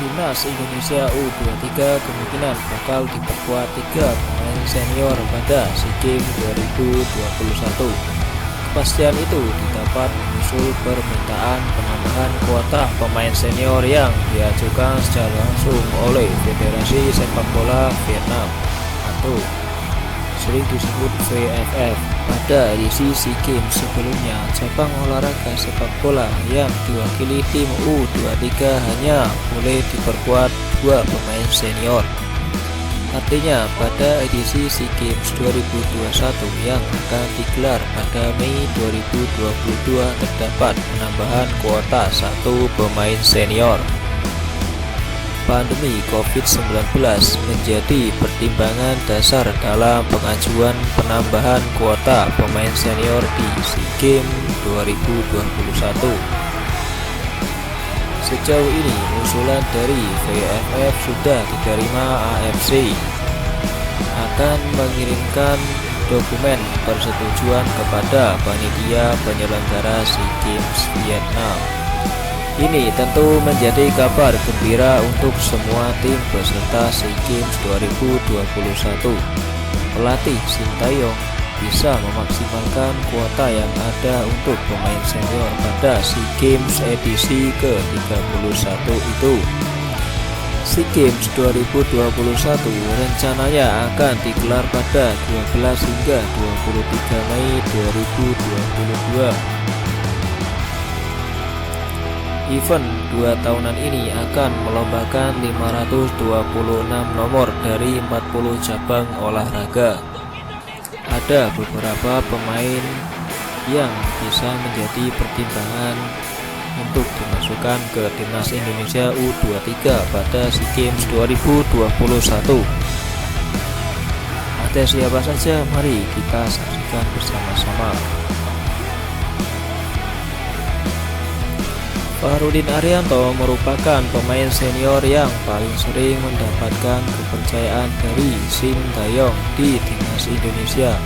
Timnas Indonesia U23 kemungkinan bakal diperkuat 3 pemain senior pada SEA Games 2021. Kepastian itu didapat menyusul permintaan penambahan kuota pemain senior yang diajukan secara langsung oleh Federasi Sepak Bola Vietnam atau sering disebut VFF. Pada edisi SEA Games sebelumnya, cabang olahraga sepak bola yang diwakili tim U23 hanya boleh diperkuat 2 pemain senior. Artinya pada edisi SEA Games 2021 yang akan digelar pada Mei 2022 terdapat penambahan kuota 1 pemain senior. Pandemi COVID-19 menjadi pertimbangan dasar dalam pengajuan penambahan kuota pemain senior di SEA Games 2021. Sejauh ini usulan dari VFF sudah diterima AFC, akan mengirimkan dokumen persetujuan kepada panitia penyelenggara SEA Games Vietnam. Ini tentu menjadi kabar gembira untuk semua tim peserta SEA Games 2021. Pelatih Sintayong bisa memaksimalkan kuota yang ada untuk pemain senior pada SEA Games edisi ke-31 itu. SEA Games 2021 rencananya akan digelar pada 12 hingga 23 Mei 2022. Event 2 tahunan ini akan melombakan 526 nomor dari 40 cabang olahraga. Ada beberapa pemain yang bisa menjadi pertimbangan untuk dimasukkan ke Timnas Indonesia U23 pada SEA Games 2021. Ada siapa saja? Mari kita saksikan bersama-sama. Fahrudin Arianto merupakan pemain senior yang paling sering mendapatkan kepercayaan dari Sintayong di Timnas Indonesia.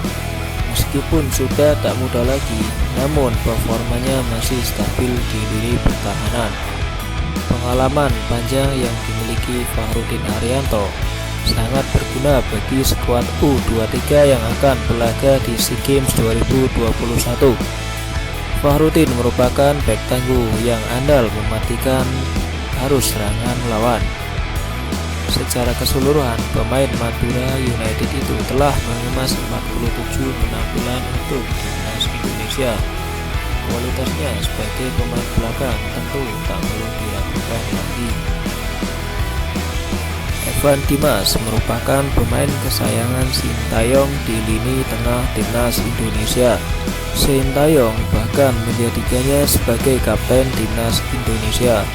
Meskipun sudah tak muda lagi, namun performanya masih stabil di lini pertahanan. Pengalaman panjang yang dimiliki Fahrudin Arianto sangat berguna bagi skuad U23 yang akan berlaga di SEA Games 2021. Fahrudin merupakan bek tangguh yang andal mematikan arus serangan lawan. Secara keseluruhan, pemain Madura United itu telah mengemas 47 penampilan untuk Timnas Indonesia. Kualitasnya sebagai pemain belakang tentu tak perlu diragukan lagi. Evan Dimas merupakan pemain kesayangan Sintayong di lini tengah Timnas Indonesia. Sintayong bahkan menjadikannya sebagai kapten Timnas Indonesia.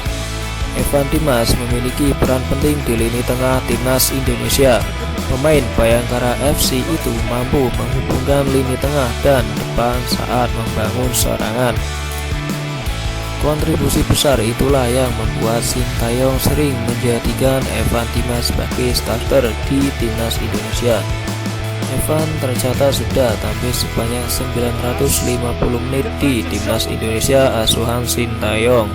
Evan Dimas memiliki peran penting di lini tengah Timnas Indonesia. Pemain Bayangkara FC itu mampu menghubungkan lini tengah dan depan saat membangun serangan. Kontribusi besar itulah yang membuat Sintayong sering menjadikan Evan Dimas sebagai starter di Timnas Indonesia. Evan tercatat sudah tampil sebanyak 950 menit di Timnas Indonesia asuhan Sintayong.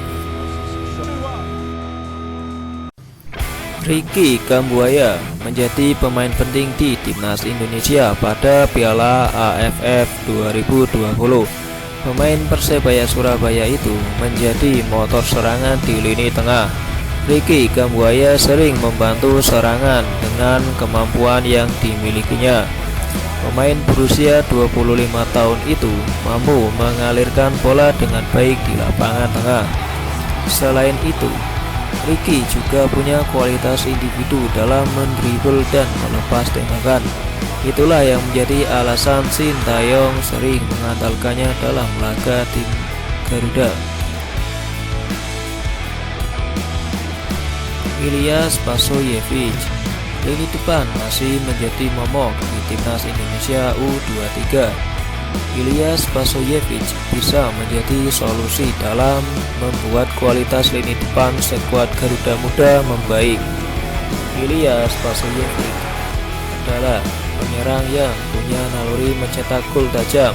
Ricky Kambuaya menjadi pemain penting di Timnas Indonesia pada Piala AFF 2020. Pemain Persebaya Surabaya itu menjadi motor serangan di lini tengah. Ricky Kambuaya sering membantu serangan dengan kemampuan yang dimilikinya. Pemain berusia 25 tahun itu mampu mengalirkan bola dengan baik di lapangan tengah. Selain itu, Ricky juga punya kualitas individu dalam mendribel dan melepas tembakan. Itulah yang menjadi alasan Sintayong sering mengandalkannya dalam laga tim Garuda. Ilyas Pasoyevic, lini depan masih menjadi momok di Timnas Indonesia U23. Ilyas Pasoyevic bisa menjadi solusi dalam membuat kualitas lini depan skuad Garuda Muda membaik. Ilyas Pasoyevic adalah penyerang yang punya naluri mencetak gol tajam.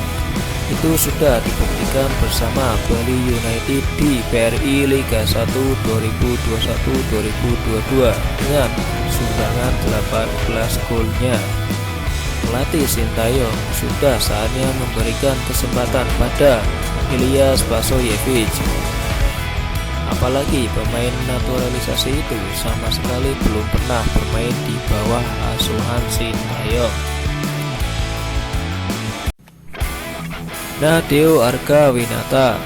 Itu sudah dibuktikan bersama Bali United di BRI Liga 1 2021-2022 dengan sumbangan 18 golnya. Pelatih Sintayong sudah saatnya memberikan kesempatan pada Ilyas Basoyevich. Apalagi pemain naturalisasi itu sama sekali belum pernah bermain di bawah asuhan Sintayong. Nadeo Argawinata.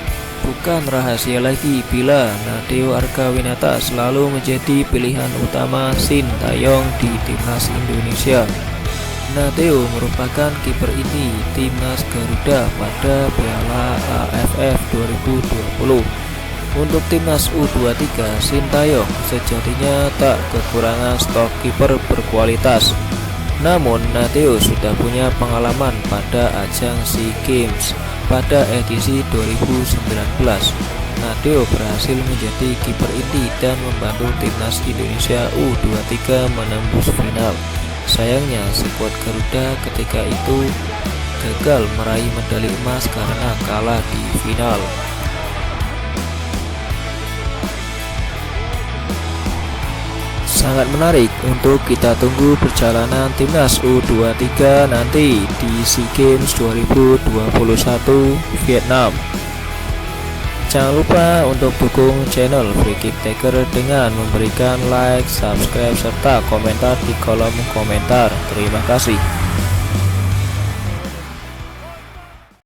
Bukan rahasia lagi bila Nadeo Argawinata selalu menjadi pilihan utama Sintayong di timnas Indonesia. Nadeo merupakan kiper inti timnas Garuda pada Piala AFF 2020. Untuk timnas U23, Sintayong sejatinya tak kekurangan stok kiper berkualitas. Namun Nadeo sudah punya pengalaman pada ajang SEA Games pada edisi 2019. Nadeo berhasil menjadi kiper inti dan membantu timnas Indonesia U23 menembus final. Sayangnya skuad Garuda ketika itu gagal meraih medali emas karena kalah di final. Sangat menarik untuk kita tunggu perjalanan timnas U23 nanti di SEA Games 2021 Vietnam. Jangan lupa untuk dukung channel Free Kick Taker dengan memberikan like, subscribe, serta komentar di kolom komentar. Terima kasih.